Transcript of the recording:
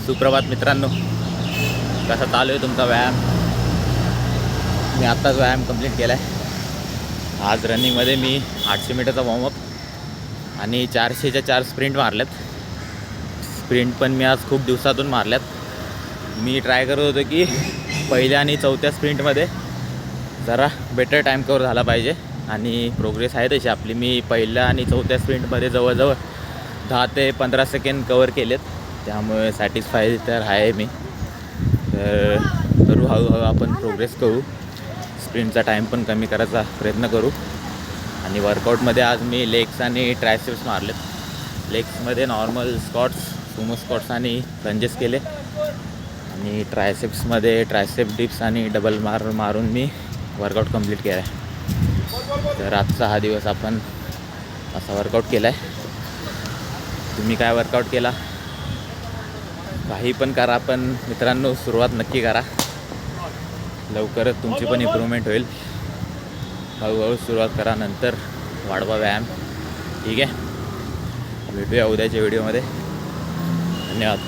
सुप्रभात मित्रांनो, कसा चालू आहे तुमचा व्यायाम? मी आत्ताच व्यायाम कंप्लीट केला आहे. आज रनिंगमध्ये मी 800 मीटरचा वॉर्मअप आणि 400च्या 4 स्प्रिंट मारल्यात. स्प्रिंट पण मी आज खूप दिवसातून मारल्यात. मी ट्राय करत होतो की पहिल्या आणि चौथ्या स्प्रिंटमध्ये जरा बेटर टाईम कवर झाला पाहिजे आणि प्रोग्रेस आहे तशी आपली. मी पहिल्या आणि चौथ्या स्प्रिंटमध्ये जवळजवळ 10 ते 15 सेकंड कवर केलेत, त्यामुळे सॅटिस्फाय तर आहे मी. तर करू हळूहळू आपण प्रोग्रेस करू. स्प्रिंटचा टाईम पण कमी करायचा प्रयत्न करू. आणि वर्कआउटमध्ये आज मी लेग्स आणि ट्रायसेप्स मारलेत. लेग्समध्ये नॉर्मल स्क्वॉट्स, सुमो स्क्वॉट्स आणि लंजेस केले आणि ट्रायसेप्समध्ये ट्रायसेप डिप्स आणि डबल मारून मी वर्कआउट कंप्लीट केला आहे. तर आजचा हा दिवस आपण असा वर्कआउट केला आहे. तुम्ही काय वर्कआउट केला? काही पण करा, पण मित्रांनो सुरुवात नक्की करा. लवकरच तुमची पण इम्प्रूव्हमेंट होईल. हळूहळू सुरुवात करा, नंतर वाढवा व्यायाम. ठीक आहे, भेटूया उद्याच्या व्हिडिओमध्ये. धन्यवाद.